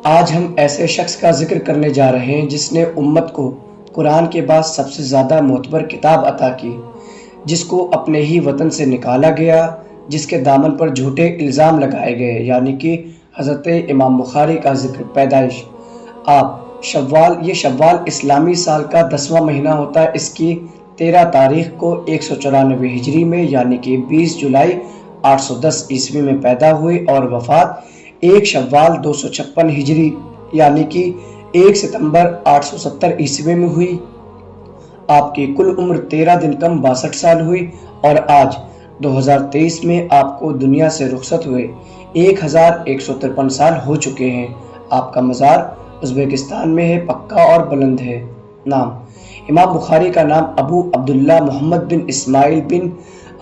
آج ہم ایسے شخص کا ذکر کرنے جا رہے ہیں جس نے امت کو قرآن کے بعد سب سے زیادہ معتبر کتاب عطا کی، جس کو اپنے ہی وطن سے نکالا گیا، جس کے دامن پر جھوٹے الزام لگائے گئے، یعنی کہ حضرت امام بخاری کا ذکر۔ پیدائش یہ شوال اسلامی سال کا 10واں مہینہ ہوتا ہے۔ اس کی 13 تاریخ کو 194 ہجری میں یعنی کہ 20 جولائی 810 عیسوی میں پیدا ہوئی اور وفات 1 شوال 256 ہجری یعنی کہ 1 ستمبر 870 عیسوی میں ہوئی۔ آپ کی کل عمر 13 دن کم 62 سال ہوئی اور آج 2023 میں آپ کو دنیا سے رخصت ہوئے 1153 سال ہو چکے ہیں۔ آپ کا مزار ازبکستان میں ہے، پکا اور بلند ہے۔ نام: امام بخاری کا نام ابو عبداللہ محمد بن اسماعیل بن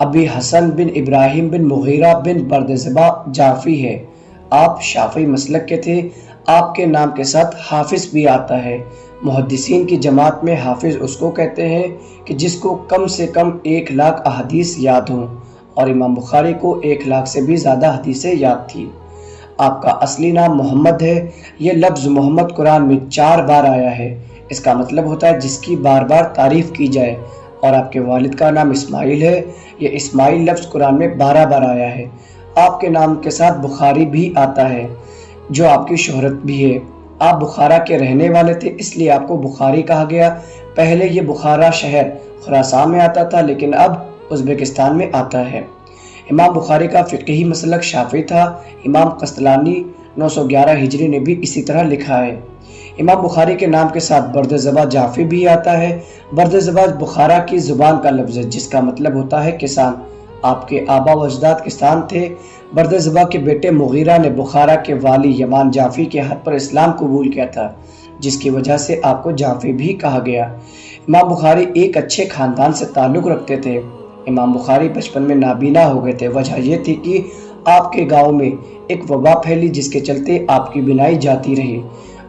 ابی حسن بن ابراہیم بن مغیرہ بن بردزبہ جعفی ہے۔ آپ شافعی مسلک کے تھے۔ آپ کے نام کے ساتھ حافظ بھی آتا ہے۔ محدثین کی جماعت میں حافظ اس کو کہتے ہیں کہ جس کو کم سے کم 1 لاکھ احادیث یاد ہوں، اور امام بخاری کو 1 لاکھ سے بھی زیادہ حدیثیں یاد تھی۔ آپ کا اصلی نام محمد ہے۔ یہ لفظ محمد قرآن میں 4 بار آیا ہے۔ اس کا مطلب ہوتا ہے جس کی بار بار تعریف کی جائے۔ اور آپ کے والد کا نام اسماعیل ہے۔ یہ اسماعیل لفظ قرآن میں 12 بار آیا ہے۔ آپ کے نام کے ساتھ بخاری بھی آتا ہے، جو آپ کی شہرت بھی ہے۔ آپ بخارا کے رہنے والے تھے، اس لیے آپ کو بخاری کہا گیا۔ پہلے یہ بخارا شہر خراسان میں آتا تھا، لیکن اب ازبکستان میں آتا ہے۔ امام بخاری کا فقہی مسلک شافعی تھا۔ امام قسطلانی 911 ہجری نے بھی اسی طرح لکھا ہے۔ امام بخاری کے نام کے ساتھ بردزبہ جعفی بھی آتا ہے۔ بردزبہ بخارا کی زبان کا لفظ ہے، جس کا مطلب ہوتا ہے کسان۔ آپ کے آبا و اجداد کسان تھے۔ بردزبہ کے بیٹے مغیرہ نے بخارا کے والی یمان جعفی کے ہاتھ پر اسلام قبول کیا تھا، جس کی وجہ سے آپ کو جعفی بھی کہا گیا۔ امام بخاری ایک اچھے خاندان سے تعلق رکھتے تھے۔ امام بخاری بچپن میں نابینا ہو گئے تھے۔ وجہ یہ تھی کہ آپ کے گاؤں میں ایک وبا پھیلی، جس کے چلتے آپ کی بینائی جاتی رہی۔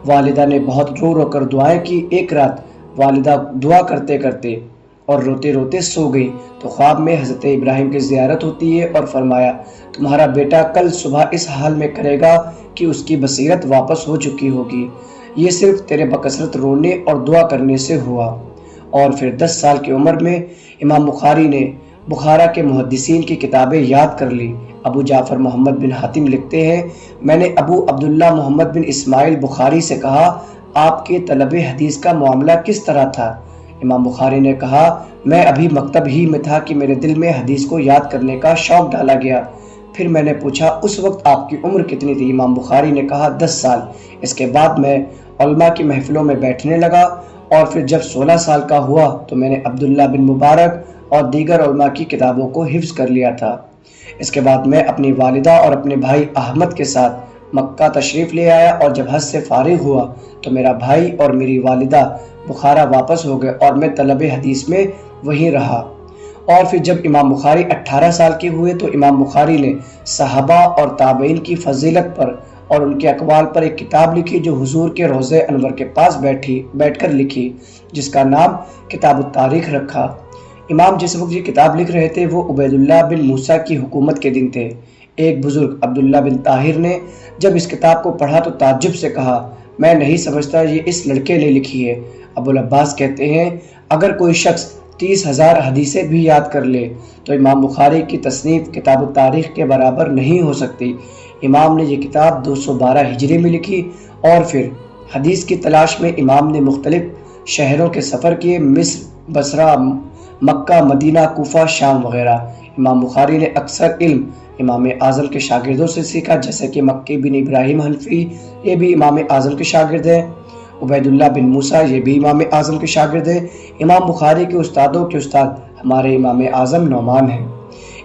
والدہ نے بہت رو رو کر دعائیں کی۔ ایک رات والدہ دعا کرتے کرتے اور روتے روتے سو گئی تو خواب میں حضرت ابراہیم کی زیارت ہوتی ہے اور فرمایا، تمہارا بیٹا کل صبح اس حال میں کرے گا کہ اس کی بصیرت واپس ہو چکی ہوگی۔ یہ صرف تیرے بکثرت رونے اور دعا کرنے سے ہوا۔ اور پھر 10 سال کی عمر میں امام بخاری نے بخارا کے محدثین کی کتابیں یاد کر لی۔ ابو جعفر محمد بن حاتم لکھتے ہیں، میں نے ابو عبداللہ محمد بن اسماعیل بخاری سے کہا، آپ کے طلب حدیث کا معاملہ کس طرح تھا؟ امام بخاری نے کہا، میں ابھی مکتب ہی میں تھا کہ میرے دل میں حدیث کو یاد کرنے کا شوق ڈالا گیا۔ پھر میں نے پوچھا، اس وقت آپ کی عمر کتنی تھی؟ امام بخاری نے کہا، 10 سال۔ اس کے بعد میں علماء کی محفلوں میں بیٹھنے لگا، اور پھر جب 16 سال کا ہوا تو میں نے عبداللہ بن مبارک اور دیگر علماء کی کتابوں کو حفظ کر لیا تھا۔ اس کے بعد میں اپنی والدہ اور اپنے بھائی احمد کے ساتھ مکہ تشریف لے آیا، اور جب حج سے فارغ ہوا تو میرا بھائی اور میری والدہ بخارا واپس ہو گئے اور میں طلب حدیث میں وہیں رہا۔ اور پھر جب امام بخاری 18 سال کے ہوئے تو امام بخاری نے صحابہ اور تابعین کی فضیلت پر اور ان کے اقوال پر ایک کتاب لکھی، جو حضور کے روضہ انور کے پاس بیٹھ کر لکھی، جس کا نام کتاب التاریخ رکھا۔ امام جس وقت یہ کتاب لکھ رہے تھے وہ عبید اللہ بن موسیٰ کی حکومت کے دن تھے۔ ایک بزرگ عبداللہ بن طاہر نے جب اس کتاب کو پڑھا تو تعجب سے کہا، میں نہیں سمجھتا یہ اس لڑکے نے لکھی ہے۔ ابو العباس کہتے ہیں، اگر کوئی شخص 30,000 حدیثیں بھی یاد کر لے تو امام بخاری کی تصنیف کتاب التاریخ کے برابر نہیں ہو سکتی۔ امام نے یہ کتاب 212 ہجری میں لکھی، اور پھر حدیث کی تلاش میں امام نے مختلف شہروں کے سفر کیے، مصر، بصرہ، مکہ، مدینہ، کوفہ، شام وغیرہ۔ امام بخاری نے اکثر علم امام اعظم کے شاگردوں سے سیکھا، جیسے کہ مکی بن ابراہیم حنفی، یہ بھی امام اعظم کے شاگرد ہیں۔ عبید اللہ بن موسیٰ، یہ بھی امام اعظم کے شاگرد ہیں۔ امام بخاری کے استادوں کے استاد ہمارے امام اعظم نعمان ہیں۔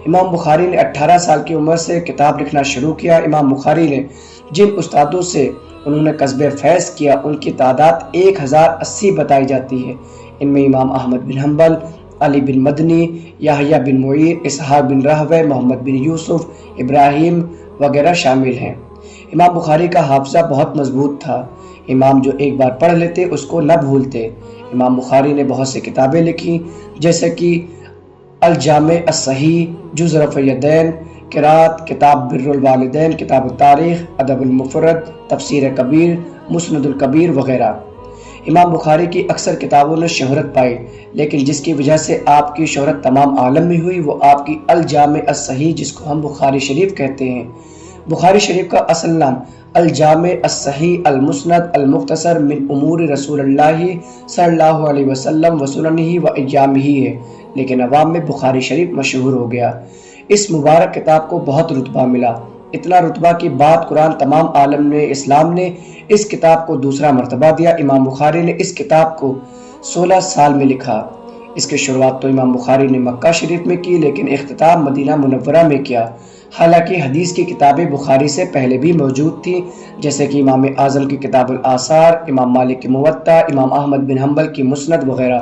امام بخاری نے 18 سال کی عمر سے کتاب لکھنا شروع کیا۔ امام بخاری نے جن استادوں سے انہوں نے کسب فیض کیا ان کی تعداد 1080 بتائی جاتی ہے۔ ان میں امام احمد بن حنبل، علی بن مدنی، یحییٰ بن معین، اسحاق بن راہوے، محمد بن یوسف، ابراہیم وغیرہ شامل ہیں۔ امام بخاری کا حافظہ بہت مضبوط تھا۔ امام جو ایک بار پڑھ لیتے اس کو نہ بھولتے۔ امام بخاری نے بہت سی کتابیں لکھی، جیسے کہ الجامع الصحیح، جز رفع الیدین، قرات، کتاب بر الوالدین، کتاب التاریخ، ادب المفرد، تفسیر کبیر، مسند الکبیر وغیرہ۔ امام بخاری کی اکثر کتابوں نے شہرت پائی، لیکن جس کی وجہ سے آپ کی شہرت تمام عالم میں ہوئی وہ آپ کی الجامع الصحیح، جس کو ہم بخاری شریف کہتے ہیں۔ بخاری شریف کا اصل نام الجامع الصحیح المسند المختصر من امور رسول اللہ صلی اللہ علیہ وسلم و سننہ و ایامہ ہے، لیکن عوام میں بخاری شریف مشہور ہو گیا۔ اس مبارک کتاب کو بہت رتبہ ملا، اتنا رتبہ کی بات قرآن تمام عالم نے اسلام نے اس کتاب کو دوسرا مرتبہ دیا۔ امام بخاری نے اس کتاب کو 16 سال میں لکھا۔ اس کی شروعات تو امام بخاری نے مکہ شریف میں کی، لیکن اختتام مدینہ منورہ میں کیا۔ حالانکہ حدیث کی کتابیں بخاری سے پہلے بھی موجود تھیں، جیسے کہ امام اعظم کی کتاب الآثار، امام مالک کی موطا، امام احمد بن حنبل کی مسند وغیرہ،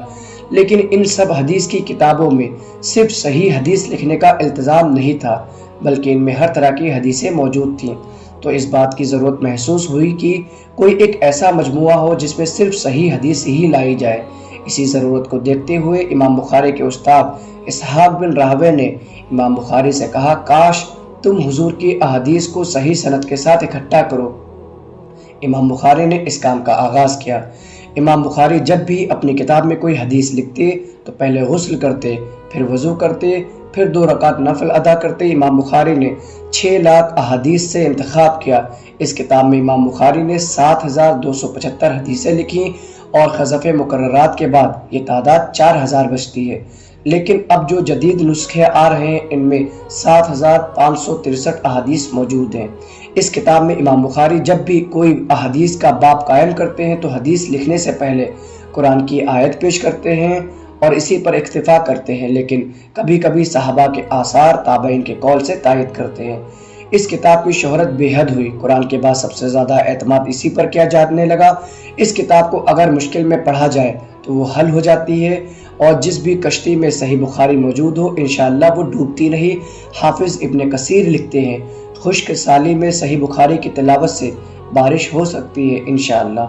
لیکن ان سب حدیث کی کتابوں میں صرف صحیح حدیث لکھنے کا التزام نہیں تھا، بلکہ ان میں ہر طرح کی حدیثیں موجود تھیں۔ تو اس بات کی ضرورت محسوس ہوئی کہ کوئی ایک ایسا مجموعہ ہو جس میں صرف صحیح حدیث ہی لائی جائے۔ اسی ضرورت کو دیکھتے ہوئے امام بخاری کے استاد اسحاق بن راہوے نے امام بخاری سے کہا، کاش تم حضور کی احادیث کو صحیح سند کے ساتھ اکٹھا کرو۔ امام بخاری نے اس کام کا آغاز کیا۔ امام بخاری جب بھی اپنی کتاب میں کوئی حدیث لکھتے تو پہلے غسل کرتے، پھر وضو کرتے، پھر 2 رکعت نفل ادا کرتے۔ امام بخاری نے 6 لاکھ احادیث سے انتخاب کیا۔ اس کتاب میں امام بخاری نے 7275 حدیثیں لکھی اور حذف مقررات کے بعد یہ تعداد 4000 بچتی ہے۔ لیکن اب جو جدید نسخے آ رہے ہیں ان میں 7563 احادیث موجود ہیں۔ اس کتاب میں امام بخاری جب بھی کوئی احادیث کا باب قائم کرتے ہیں تو حدیث لکھنے سے پہلے قرآن کی آیت پیش کرتے ہیں اور اسی پر اکتفا کرتے ہیں، لیکن کبھی کبھی صحابہ کے آثار، تابعین کے قول سے تائید کرتے ہیں۔ اس کتاب کی شہرت بے حد ہوئی، قرآن کے بعد سب سے زیادہ اعتماد اسی پر کیا جانے لگا۔ اس کتاب کو اگر مشکل میں پڑھا جائے تو وہ حل ہو جاتی ہے، اور جس بھی کشتی میں صحیح بخاری موجود ہو انشاءاللہ وہ ڈوبتی نہیں۔ حافظ ابن کثیر لکھتے ہیں، خشک سالی میں صحیح بخاری کی تلاوت سے بارش ہو سکتی ہے انشاءاللہ۔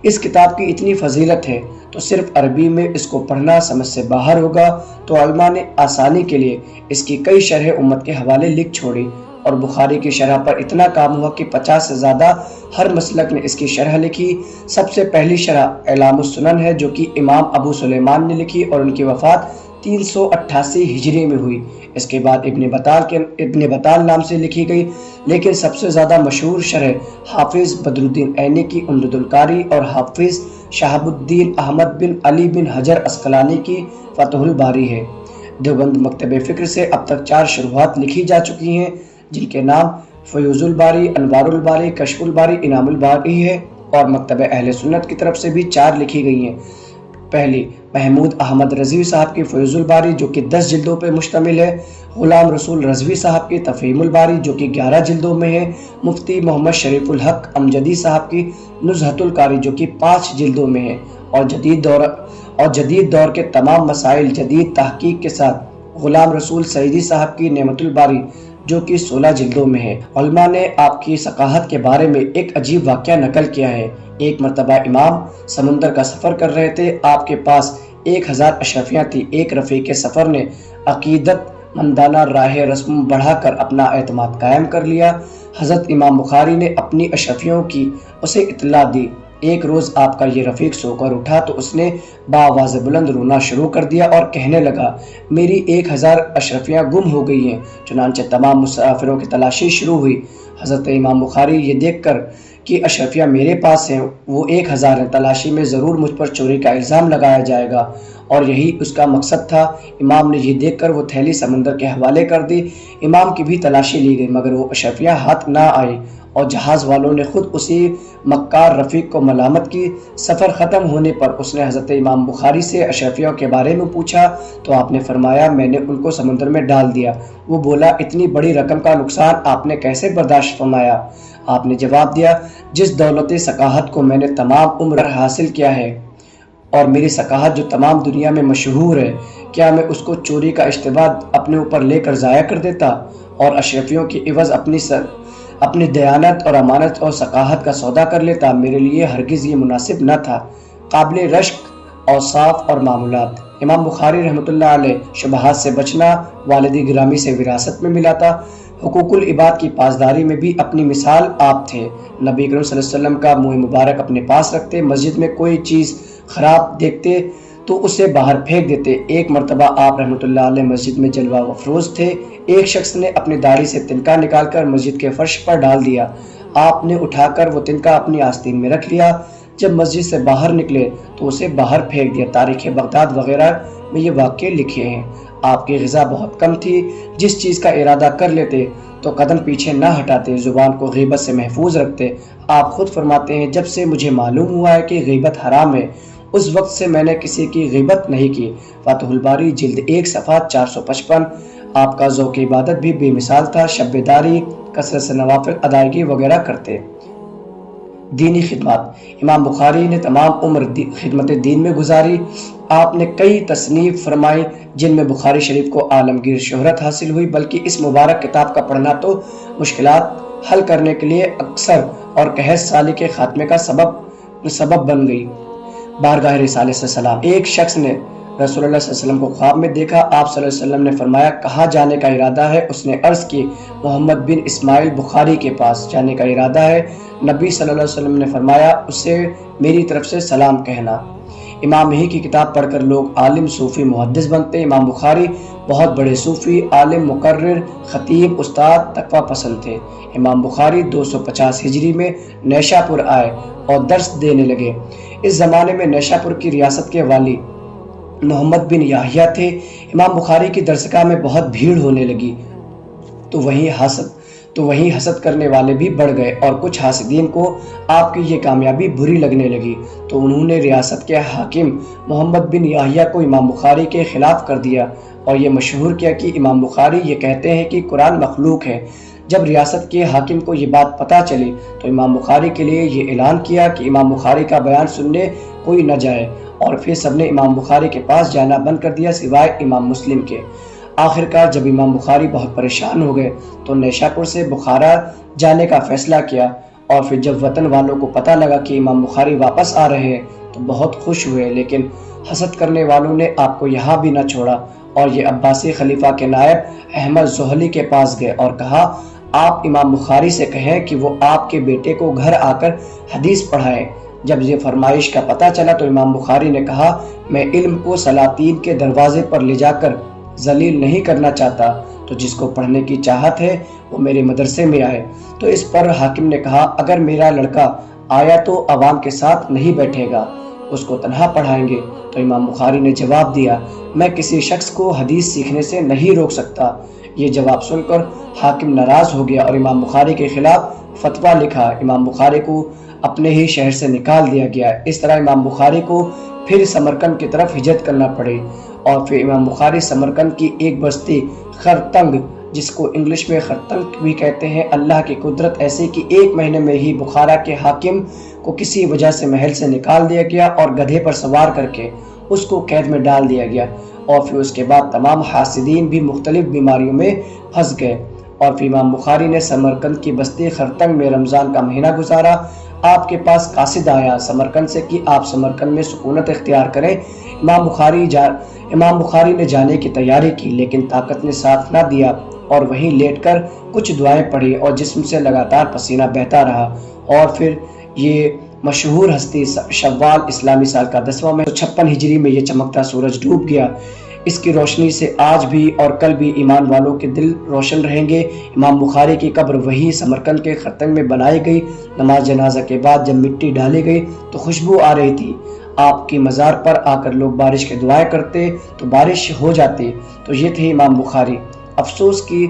اس کتاب کی اتنی فضیلت ہے تو صرف عربی میں اس کو پڑھنا سمجھ سے باہر ہوگا، تو علماء نے آسانی کے لیے اس کی کئی شرح امت کے حوالے لکھ چھوڑی، اور بخاری کی شرح پر اتنا کام ہوا کہ 50 سے زیادہ ہر مسلک نے اس کی شرح لکھی۔ سب سے پہلی شرح اعلام السنن ہے جو کہ امام ابو سلیمان نے لکھی اور ان کی وفات 388 ہجری میں ہوئی۔ اس کے بعد ابن بطال نام سے لکھی گئی، لیکن سب سے زیادہ مشہور شرح حافظ بدر الدین عینی کی عمدۃ القاری اور حافظ شہاب الدین احمد بن علی بن حجر عسقلانی کی فتح الباری ہے۔ دیوبند مکتب فکر سے اب تک 4 شروحات لکھی جا چکی ہیں، جن کے نام فیوز الباری، انوار الباری، کشف الباری، انعام الباری ہے، اور مکتب اہل سنت کی طرف سے بھی 4 لکھی گئی ہیں۔ پہلی محمود احمد رضوی صاحب کی فیوز الباری جو کہ 10 جلدوں پر مشتمل ہے، غلام رسول رضوی صاحب کی تفہیم الباری جو کہ 11 جلدوں میں ہے، مفتی محمد شریف الحق امجدی صاحب کی نزہۃ القاری جو کہ 5 جلدوں میں ہے، اور جدید دور کے تمام مسائل جدید تحقیق کے ساتھ غلام رسول سعیدی صاحب کی نعمت الباری جو کہ 16 جلدوں میں ہے۔ علماء نے آپ کی ثقافت کے بارے میں ایک عجیب واقعہ نقل کیا ہے۔ ایک مرتبہ امام سمندر کا سفر کر رہے تھے، آپ کے پاس 1000 اشرفیاں تھیں۔ ایک رفیق سفر نے عقیدت مندانہ راہ رسم بڑھا کر اپنا اعتماد قائم کر لیا۔ حضرت امام بخاری نے اپنی اشرفیوں کی اسے اطلاع دی۔ ایک روز آپ کا یہ رفیق سو کر اٹھا تو اس نے بآواز بلند رونا شروع کر دیا اور کہنے لگا، میری 1000 اشرفیاں گم ہو گئی ہیں۔ چنانچہ تمام مسافروں کی تلاشی شروع ہوئی۔ حضرت امام بخاری یہ دیکھ کر کہ اشرفیاں میرے پاس ہیں، وہ 1000 ہیں، تلاشی میں ضرور مجھ پر چوری کا الزام لگایا جائے گا، اور یہی اس کا مقصد تھا۔ امام نے یہ دیکھ کر وہ تھیلی سمندر کے حوالے کر دی۔ امام کی بھی تلاشی لی گئی مگر وہ اشرفیاں ہاتھ نہ آئی، اور جہاز والوں نے خود اسی مکار رفیق کو ملامت کی۔ سفر ختم ہونے پر اس نے حضرت امام بخاری سے اشرفیوں کے بارے میں پوچھا تو آپ نے فرمایا، میں نے ان کو سمندر میں ڈال دیا۔ وہ بولا، اتنی بڑی رقم کا نقصان آپ نے کیسے برداشت فرمایا؟ آپ نے جواب دیا، جس دولت ثقافت کو میں نے تمام عمر حاصل کیا ہے اور میری ثقافت جو تمام دنیا میں مشہور ہے، کیا میں اس کو چوری کا اشتباہ اپنے اوپر لے کر ضائع کر دیتا اور اشرفیوں کی عوض اپنی دیانت اور امانت اور ثقافت کا سودا کر لیتا؟ میرے لیے ہرگز یہ مناسب نہ تھا۔ قابل رشک اوصاف اور معمولات۔ امام بخاری رحمۃ اللہ علیہ شبہات سے بچنا والد گرامی سے وراثت میں ملا تھا۔ حقوق العباد کی پاسداری میں بھی اپنی مثال آپ تھے۔ نبی کریم صلی اللہ علیہ وسلم کا منہ مبارک اپنے پاس رکھتے، مسجد میں کوئی چیز خراب دیکھتے تو اسے باہر پھینک دیتے۔ ایک مرتبہ آپ رحمۃ اللہ علیہ مسجد میں جلوہ افروز تھے، ایک شخص نے اپنی داڑھی سے تنکا نکال کر مسجد کے فرش پر ڈال دیا، آپ نے اٹھا کر وہ تنکا اپنی آستین میں رکھ لیا، جب مسجد سے باہر نکلے تو اسے باہر پھینک دیا۔ تاریخ بغداد وغیرہ میں یہ واقعے لکھے ہیں۔ آپ کی غذا بہت کم تھی، جس چیز کا ارادہ کر لیتے تو قدم پیچھے نہ ہٹاتے، زبان کو غیبت سے محفوظ رکھتے۔ آپ خود فرماتے ہیں، جب سے مجھے معلوم ہوا ہے کہ غیبت حرام ہے، اس وقت سے میں نے کسی کی غیبت نہیں کی۔ فتح الباری جلد 1 صفحہ 455۔ آپ کا ذوق عبادت بھی بے مثال تھا، شب داری، کثرت سے نوافل ادائیگی وغیرہ کرتے۔ دینی خدمات: امام بخاری نے تمام عمر خدمت دین میں گزاری۔ آپ نے کئی تصنیف فرمائی جن میں بخاری شریف کو عالمگیر شہرت حاصل ہوئی، بلکہ اس مبارک کتاب کا پڑھنا تو مشکلات حل کرنے کے لیے اکثر اور قحط سالی کے خاتمے کا سبب بن گئی۔ بارگاہ رسالہ سے سلام: ایک شخص نے رسول اللہ صلی اللہ علیہ وسلم کو خواب میں دیکھا، آپ صلی اللہ علیہ وسلم نے فرمایا کہاں جانے کا ارادہ ہے؟ اس نے عرض کی محمد بن اسماعیل بخاری کے پاس جانے کا ارادہ ہے۔ نبی صلی اللہ علیہ وسلم نے فرمایا اسے میری طرف سے سلام کہنا۔ امام ہی کی کتاب پڑھ کر لوگ عالم، صوفی، محدث بنتے۔ امام بخاری بہت بڑے صوفی، عالم، مقرر، خطیب، استاد، تقوی پسند تھے۔ امام بخاری 250 ہجری میں نیشا پور آئے اور درس دینے لگے۔ اس زمانے میں نیشا پور کی ریاست کے والی محمد بن یحییٰ تھے۔ امام بخاری کی درسگاہ میں بہت بھیڑ ہونے لگی تو وہیں حسد کرنے والے بھی بڑھ گئے، اور کچھ حاسدین کو آپ کی یہ کامیابی بری لگنے لگی تو انہوں نے ریاست کے حاکم محمد بن یحییٰ کو امام بخاری کے خلاف کر دیا اور یہ مشہور کیا کہ امام بخاری یہ کہتے ہیں کہ قرآن مخلوق ہے۔ جب ریاست کے حاکم کو یہ بات پتہ چلی تو امام بخاری کے لیے یہ اعلان کیا کہ امام بخاری کا بیان سننے کوئی نہ جائے، اور پھر سب نے امام بخاری کے پاس جانا بند کر دیا سوائے امام مسلم کے۔ آخرکار جب امام بخاری بہت پریشان ہو گئے تو نیشا پور سے بخارا جانے کا فیصلہ کیا، اور پھر جب وطن والوں کو پتہ لگا کہ امام بخاری واپس آ رہے ہیں تو بہت خوش ہوئے، لیکن حسد کرنے والوں نے آپ کو یہاں بھی نہ چھوڑا اور یہ عباسی خلیفہ کے نائب احمد زحلی کے پاس گئے اور کہا آپ امام بخاری سے کہیں کہ وہ آپ کے بیٹے کو گھر آ کر حدیث پڑھائیں۔ جب یہ فرمائش کا پتہ چلا تو امام بخاری نے کہا میں علم کو سلاطین کے دروازے پر لے جا کر ذلیل نہیں کرنا چاہتا، تو جس کو پڑھنے کی چاہت ہے وہ میرے مدرسے میں آئے۔ تو اس پر حاکم نے کہا اگر میرا لڑکا آیا تو عوام کے ساتھ نہیں بیٹھے گا، اس کو تنہا پڑھائیں گے۔ تو امام بخاری نے جواب دیا میں کسی شخص کو حدیث سیکھنے سے نہیں روک سکتا۔ یہ جواب سن کر حاکم ناراض ہو گیا اور امام بخاری کے خلاف فتویٰ لکھا۔ امام بخاری کو اپنے ہی شہر سے نکال دیا گیا۔ اس طرح امام بخاری کو پھر سمرقند کی طرف ہجرت کرنا پڑی، اور پھر امام بخاری سمرقند کی ایک بستی خرتنگ، جس کو انگلش میں خرتنگ بھی کہتے ہیں، اللہ کی قدرت ایسی کہ 1 مہینے میں ہی بخارا کے حاکم کو کسی وجہ سے محل سے نکال دیا گیا اور گدھے پر سوار کر کے اس کو قید میں ڈال دیا گیا، اور پھر اس کے بعد تمام حاسدین بھی مختلف بیماریوں میں پھنس گئے، اور پھر امام بخاری نے سمرقند کی بستی خرتنگ میں رمضان کا مہینہ گزارا۔ آپ کے پاس قاصد آیا سمرقند سے کہ آپ سمرقند میں سکونت اختیار کریں۔ امام بخاری نے جانے کی تیاری کی، لیکن طاقت نے ساتھ نہ دیا اور وہیں لیٹ کر کچھ دعائیں پڑھی اور جسم سے لگاتار پسینہ بہتا رہا، اور پھر یہ مشہور ہستی شوال اسلامی سال کا 10واں مہینہ 56 ہجری میں یہ چمکتا سورج ڈوب گیا۔ اس کی روشنی سے آج بھی اور کل بھی ایمان والوں کے دل روشن رہیں گے۔ امام بخاری کی قبر وہی سمرقند کے خرتنگ میں بنائی گئی۔ نماز جنازہ کے بعد جب مٹی ڈالی گئی تو خوشبو آ رہی تھی۔ آپ کی مزار پر آ کر لوگ بارش کی دعائیں کرتے تو بارش ہو جاتی۔ تو یہ تھے امام بخاری۔ افسوس کی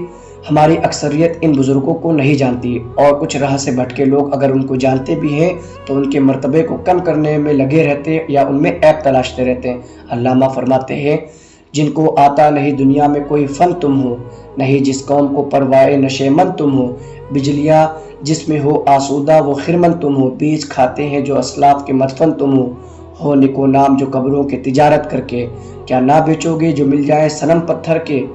ہماری اکثریت ان بزرگوں کو نہیں جانتی، اور کچھ راہ سے بھٹکے لوگ اگر ان کو جانتے بھی ہیں تو ان کے مرتبے کو کم کرنے میں لگے رہتے یا ان میں عیب تلاشتے رہتے ہیں۔ علامہ فرماتے ہیں جن کو آتا نہیں دنیا میں کوئی فن تم ہو، نہیں جس قوم کو پروائے نشے من تم ہو، بجلیاں جس میں ہو آسودہ وہ خرمن تم ہو، بیج کھاتے ہیں جو اسلاف کے مدفن تم ہو نکو نام جو قبروں کے تجارت کر کے، کیا نہ بیچو گے جو مل جائے صنم پتھر کے۔